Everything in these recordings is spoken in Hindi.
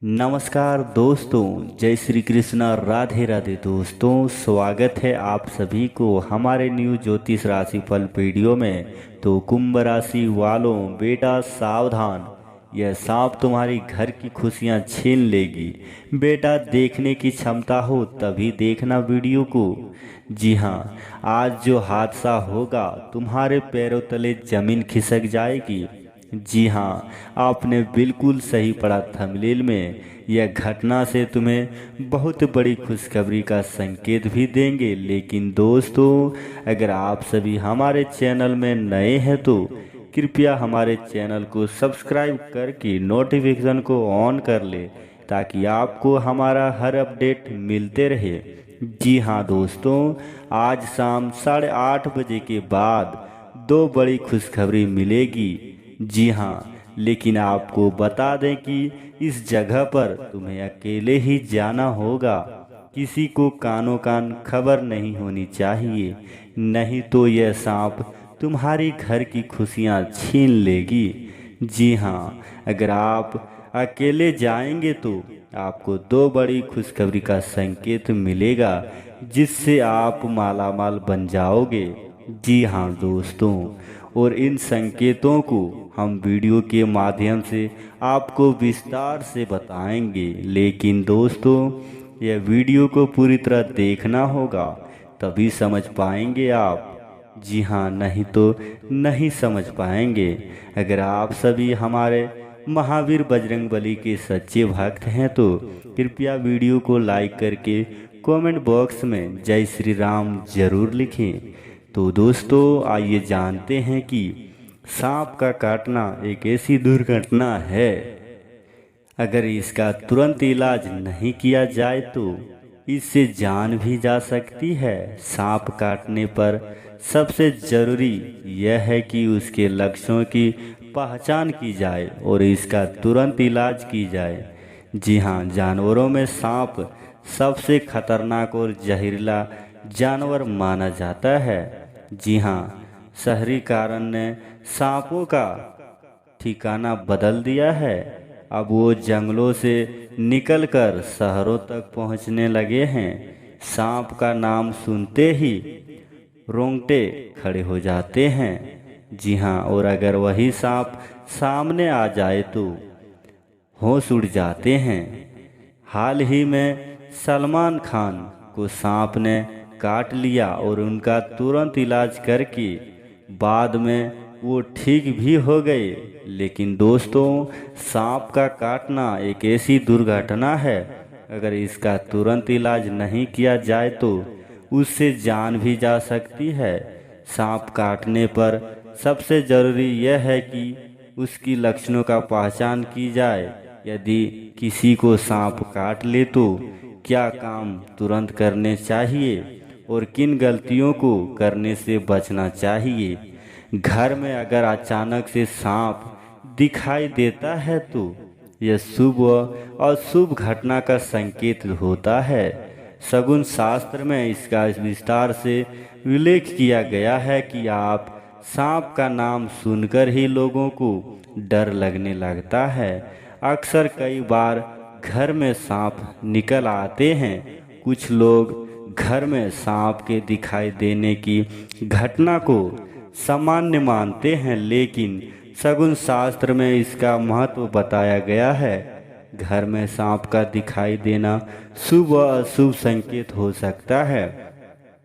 नमस्कार दोस्तों, जय श्री कृष्ण, राधे राधे। दोस्तों, स्वागत है आप सभी को हमारे न्यू ज्योतिष राशिफल वीडियो में। तो कुंभ राशि वालों, बेटा सावधान, यह सांप तुम्हारी घर की खुशियां छीन लेगी। बेटा, देखने की क्षमता हो तभी देखना वीडियो को। जी हाँ, आज जो हादसा होगा तुम्हारे पैरों तले जमीन खिसक जाएगी। जी हाँ, आपने बिल्कुल सही पढ़ा। थंबनेल में यह घटना से तुम्हें बहुत बड़ी खुशखबरी का संकेत भी देंगे। लेकिन दोस्तों, अगर आप सभी हमारे चैनल में नए हैं तो कृपया हमारे चैनल को सब्सक्राइब करके नोटिफिकेशन को ऑन कर ले, ताकि आपको हमारा हर अपडेट मिलते रहे। जी हाँ दोस्तों, आज शाम 8:30 के बाद दो बड़ी खुशखबरी मिलेगी। जी हाँ, लेकिन आपको बता दें कि इस जगह पर तुम्हें अकेले ही जाना होगा। किसी को कानो कान खबर नहीं होनी चाहिए, नहीं तो यह सांप तुम्हारी घर की खुशियां छीन लेगी। जी हाँ, अगर आप अकेले जाएंगे तो आपको दो बड़ी खुशखबरी का संकेत मिलेगा, जिससे आप मालामाल बन जाओगे। जी हाँ दोस्तों, और इन संकेतों को हम वीडियो के माध्यम से आपको विस्तार से बताएंगे। लेकिन दोस्तों, यह वीडियो को पूरी तरह देखना होगा, तभी समझ पाएंगे आप। जी हाँ, नहीं तो नहीं समझ पाएंगे। अगर आप सभी हमारे महावीर बजरंगबली के सच्चे भक्त हैं तो कृपया वीडियो को लाइक करके कमेंट बॉक्स में जय श्री राम जरूर लिखें। तो दोस्तों, आइए जानते हैं कि सांप का काटना एक ऐसी दुर्घटना है, अगर इसका तुरंत इलाज नहीं किया जाए तो इससे जान भी जा सकती है। सांप काटने पर सबसे जरूरी यह है कि उसके लक्षणों की पहचान की जाए और इसका तुरंत इलाज की जाए। जी हाँ, जानवरों में सांप सबसे खतरनाक और जहरीला जानवर माना जाता है। जी हाँ, शहरीकरण ने सांपों का ठिकाना बदल दिया है। अब वो जंगलों से निकलकर शहरों तक पहुंचने लगे हैं। सांप का नाम सुनते ही रोंगटे खड़े हो जाते हैं। जी हाँ, और अगर वही सांप सामने आ जाए तो होश उड़ जाते हैं। हाल ही में सलमान खान को सांप ने काट लिया और उनका तुरंत इलाज करके बाद में वो ठीक भी हो गए। लेकिन दोस्तों, सांप का काटना एक ऐसी दुर्घटना है, अगर इसका तुरंत इलाज नहीं किया जाए तो उससे जान भी जा सकती है। सांप काटने पर सबसे जरूरी यह है कि उसकी लक्षणों का पहचान की जाए। यदि किसी को सांप काट ले तो क्या काम तुरंत करने चाहिए और किन गलतियों को करने से बचना चाहिए। घर में अगर अचानक से सांप दिखाई देता है तो यह शुभ और अशुभ घटना का संकेत होता है। शगुन शास्त्र में इसका विस्तार से उल्लेख किया गया है कि आप सांप का नाम सुनकर ही लोगों को डर लगने लगता है। अक्सर कई बार घर में सांप निकल आते हैं। कुछ लोग घर में सांप के दिखाई देने की घटना को सामान्य मानते हैं, लेकिन शगुन शास्त्र में इसका महत्व बताया गया है। घर में सांप का दिखाई देना शुभ व अशुभ संकेत हो सकता है।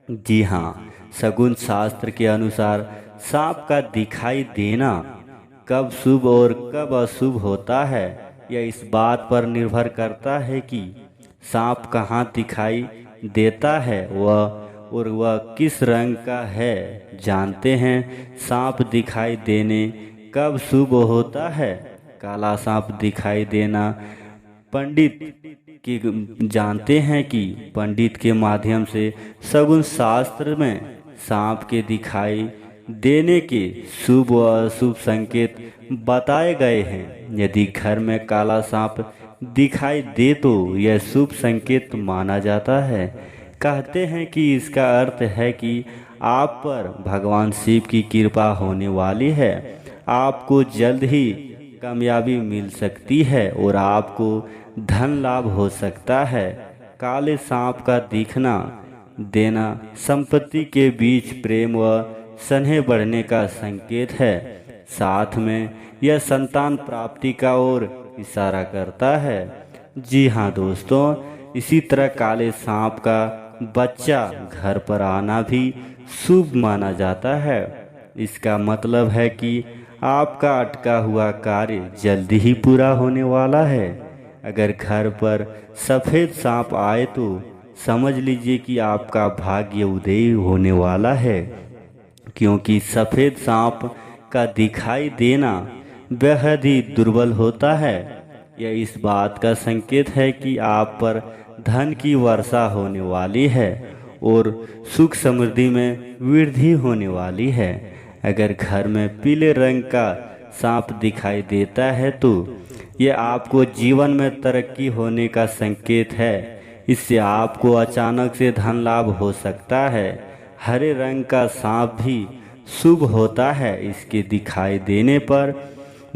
जी हाँ, शगुन शास्त्र के अनुसार सांप का दिखाई देना कब शुभ और कब अशुभ होता है, यह इस बात पर निर्भर करता है कि सांप कहाँ दिखाई देता है और वह किस रंग का है। जानते हैं सांप दिखाई देने कब शुभ होता है। काला सांप दिखाई देना पंडित की जानते हैं कि पंडित के माध्यम से शगुन शास्त्र में सांप के दिखाई देने के शुभ व अशुभ संकेत बताए गए हैं। यदि घर में काला सांप दिखाई दे तो यह शुभ संकेत माना जाता है। कहते हैं कि इसका अर्थ है कि आप पर भगवान शिव की कृपा होने वाली है। आपको जल्द ही कामयाबी मिल सकती है और आपको धन लाभ हो सकता है। काले सांप का दिखना देना संपत्ति के बीच प्रेम व स्नेह बढ़ने का संकेत है। साथ में यह संतान प्राप्ति का ओर इशारा करता है। जी हाँ दोस्तों, इसी तरह काले सांप का बच्चा घर पर आना भी शुभ माना जाता है। इसका मतलब है कि आपका अटका हुआ कार्य जल्दी ही पूरा होने वाला है। अगर घर पर सफ़ेद सांप आए तो समझ लीजिए कि आपका भाग्य उदय होने वाला है, क्योंकि सफ़ेद सांप का दिखाई देना बेहद ही दुर्बल होता है। यह इस बात का संकेत है कि आप पर धन की वर्षा होने वाली है और सुख समृद्धि में वृद्धि होने वाली है। अगर घर में पीले रंग का सांप दिखाई देता है तो यह आपको जीवन में तरक्की होने का संकेत है। इससे आपको अचानक से धन लाभ हो सकता है। हरे रंग का सांप भी शुभ होता है। इसके दिखाई देने पर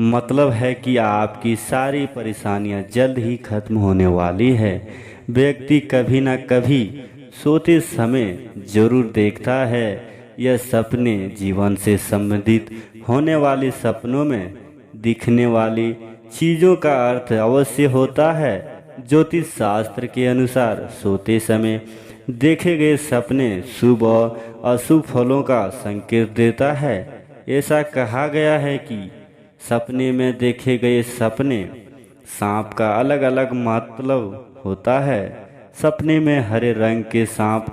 मतलब है कि आपकी सारी परेशानियां जल्द ही खत्म होने वाली है। व्यक्ति कभी न कभी सोते समय जरूर देखता है। यह सपने जीवन से संबंधित होने वाले सपनों में दिखने वाली चीज़ों का अर्थ अवश्य होता है। ज्योतिष शास्त्र के अनुसार सोते समय देखे गए सपने शुभ और अशुभ फलों का संकेत देता है। ऐसा कहा गया है कि सपने में देखे गए सपने सांप का अलग अलग मतलब होता है। सपने में हरे रंग के सांप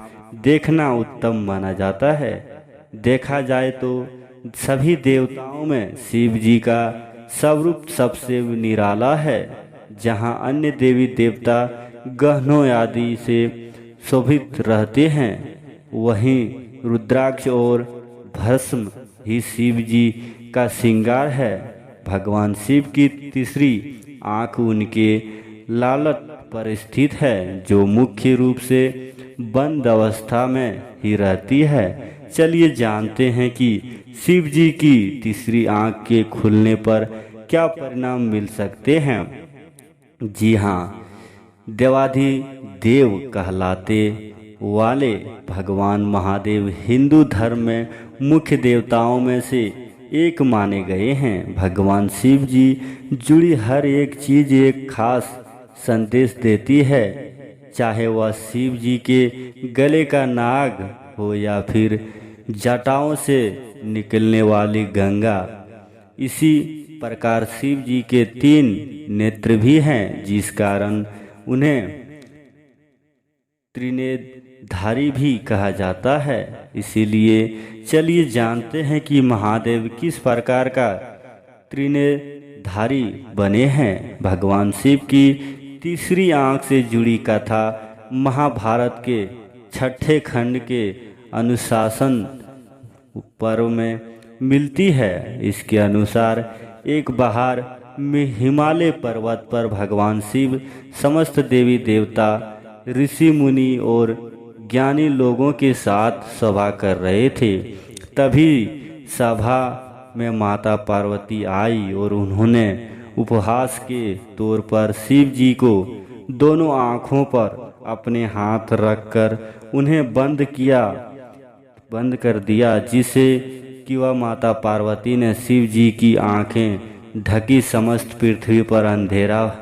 देखना उत्तम माना जाता है। देखा जाए तो सभी देवताओं में शिव जी का स्वरूप सबसे निराला है। जहां अन्य देवी देवता गहनों आदि से शोभित रहते हैं, वहीं रुद्राक्ष और भस्म ही शिव जी का श्रृंगार है। भगवान शिव की तीसरी आंख उनके लालट पर स्थित है, जो मुख्य रूप से बंद अवस्था में ही रहती है। चलिए जानते हैं कि शिव जी की तीसरी आंख के खुलने पर क्या परिणाम मिल सकते हैं। जी हाँ, देवाधिदेव कहलाते वाले भगवान महादेव हिंदू धर्म में मुख्य देवताओं में से एक माने गए हैं। भगवान शिव जी जुड़ी हर एक चीज एक खास संदेश देती है, चाहे वह शिव जी के गले का नाग हो या फिर जटाओं से निकलने वाली गंगा। इसी प्रकार शिव जी के 3 नेत्र भी हैं, जिस कारण उन्हें त्रिनेत्रधारी भी कहा जाता है। इसीलिए चलिए जानते हैं कि महादेव किस प्रकार का त्रिनेत्रधारी बने हैं। भगवान शिव की तीसरी आंख से जुड़ी कथा महाभारत के 6ठे खंड के अनुशासन पर्व में मिलती है। इसके अनुसार एक बार में हिमालय पर्वत पर भगवान शिव समस्त देवी देवता, ऋषि मुनि और ज्ञानी लोगों के साथ सभा कर रहे थे। तभी सभा में माता पार्वती आई और उन्होंने उपहास के तौर पर शिव जी को दोनों आँखों पर अपने हाथ रखकर उन्हें बंद कर दिया, जिससे कि वह माता पार्वती ने शिव जी की आंखें ढकी। समस्त पृथ्वी पर अंधेरा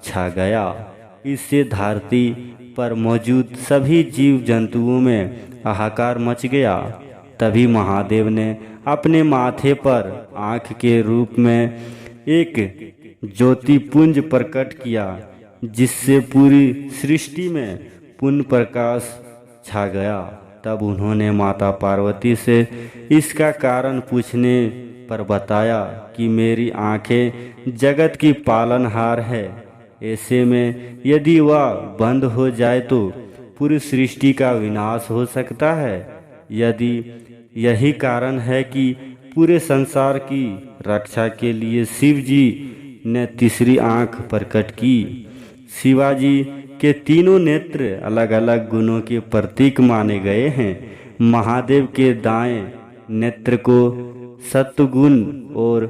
छा गया। इससे धरती पर मौजूद सभी जीव जंतुओं में हाहाकार मच गया। तभी महादेव ने अपने माथे पर आँख के रूप में एक ज्योति पुंज प्रकट किया, जिससे पूरी सृष्टि में पुण्य प्रकाश छा गया। तब उन्होंने माता पार्वती से इसका कारण पूछने पर बताया कि मेरी आंखें जगत की पालनहार है। ऐसे में यदि वह बंद हो जाए तो पूरी सृष्टि का विनाश हो सकता है। यदि यही कारण है कि पूरे संसार की रक्षा के लिए शिव जी ने तीसरी आंख प्रकट की। शिवाजी के तीनों नेत्र अलग अलग गुणों के प्रतीक माने गए हैं। महादेव के दाएं नेत्र को सत्वगुण और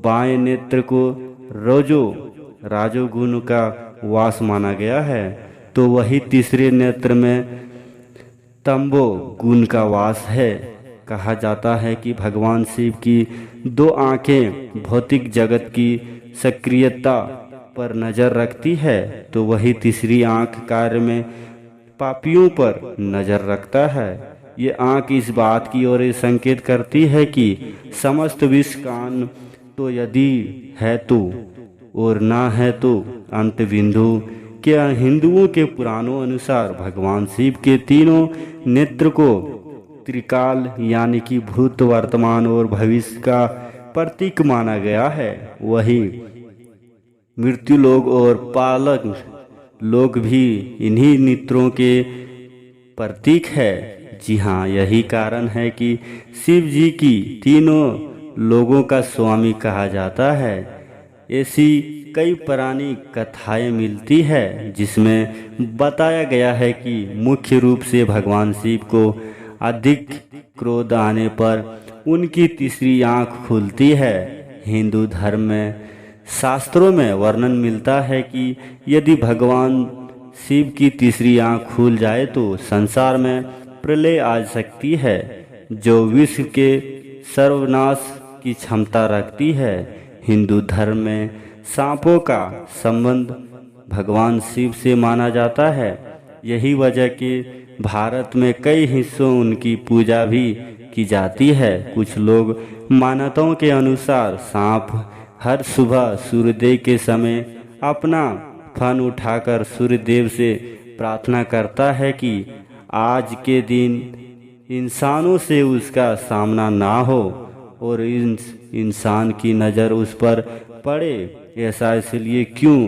बाएं नेत्र को रोजो राजोगुण का वास माना गया है, तो वही तीसरे नेत्र में तंबो गुण का वास है। कहा जाता है कि भगवान शिव की दो आंखें भौतिक जगत की सक्रियता पर नजर रखती है, तो वही तीसरी आंख कार्य में पापियों पर नजर रखता है। ये आंख इस बात की ओर संकेत करती है कि समस्त विश्व कान तो यदि है तो और ना है तो अंत बिंदु। क्या हिंदुओं के पुराणों अनुसार भगवान शिव के तीनों नेत्र को त्रिकाल यानी कि भूत, वर्तमान और भविष्य का प्रतीक माना गया है। वही मृत्यु लोक और पालक लोक भी इन्हीं नेत्रों के प्रतीक है। जी हाँ, यही कारण है कि शिव जी की तीनों लोगों का स्वामी कहा जाता है। ऐसी कई पुरानी कथाएं मिलती है जिसमें बताया गया है कि मुख्य रूप से भगवान शिव को अधिक क्रोध आने पर उनकी तीसरी आंख खुलती है। हिंदू धर्म में शास्त्रों में वर्णन मिलता है कि यदि भगवान शिव की तीसरी आंख खुल जाए तो संसार में प्रलय आ सकती है, जो विश्व के सर्वनाश की क्षमता रखती है। हिंदू धर्म में सांपों का संबंध भगवान शिव से माना जाता है। यही वजह कि भारत में कई हिस्सों उनकी पूजा भी की जाती है। कुछ लोग मान्यताओं के अनुसार सांप हर सुबह सूर्योदय के समय अपना फन उठाकर सूर्यदेव से प्रार्थना करता है कि आज के दिन इंसानों से उसका सामना ना हो और इंसान की नज़र उस पर पड़े। ऐसा इसलिए क्यों,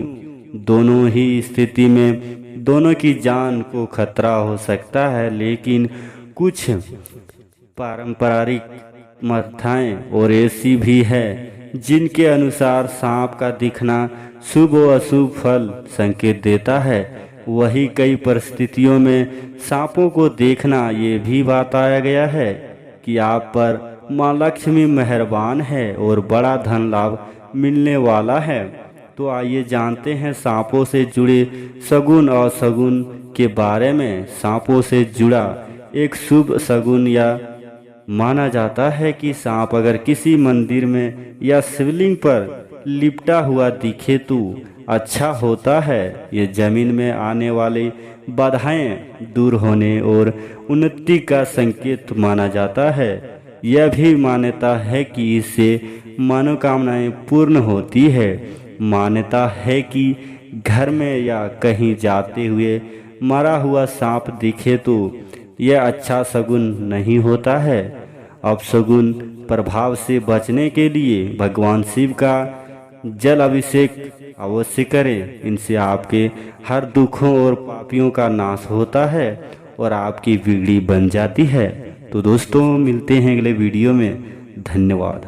दोनों ही स्थिति में दोनों की जान को खतरा हो सकता है। लेकिन कुछ पारंपरिक मान्यताएं और ऐसी भी है जिनके अनुसार सांप का दिखना शुभ और अशुभ फल संकेत देता है। वही कई परिस्थितियों में सांपों को देखना ये भी बताया गया है कि आप पर माँ लक्ष्मी मेहरबान है और बड़ा धन लाभ मिलने वाला है। तो आइए जानते हैं सांपों से जुड़े शगुन और शगुन के बारे में। सांपों से जुड़ा एक शुभ शगुन या माना जाता है कि सांप अगर किसी मंदिर में या शिवलिंग पर लिपटा हुआ दिखे तो अच्छा होता है। ये जमीन में आने वाली बाधाएं दूर होने और उन्नति का संकेत माना जाता है। यह भी मान्यता है कि इससे मनोकामनाएं पूर्ण होती है। मान्यता है कि घर में या कहीं जाते हुए मरा हुआ सांप दिखे तो यह अच्छा शगुन नहीं होता है। अपशगुन प्रभाव से बचने के लिए भगवान शिव का जल अभिषेक अवश्य करें। इनसे आपके हर दुखों और पापियों का नाश होता है और आपकी बिगड़ी बन जाती है। तो दोस्तों, मिलते हैं अगले वीडियो में। धन्यवाद।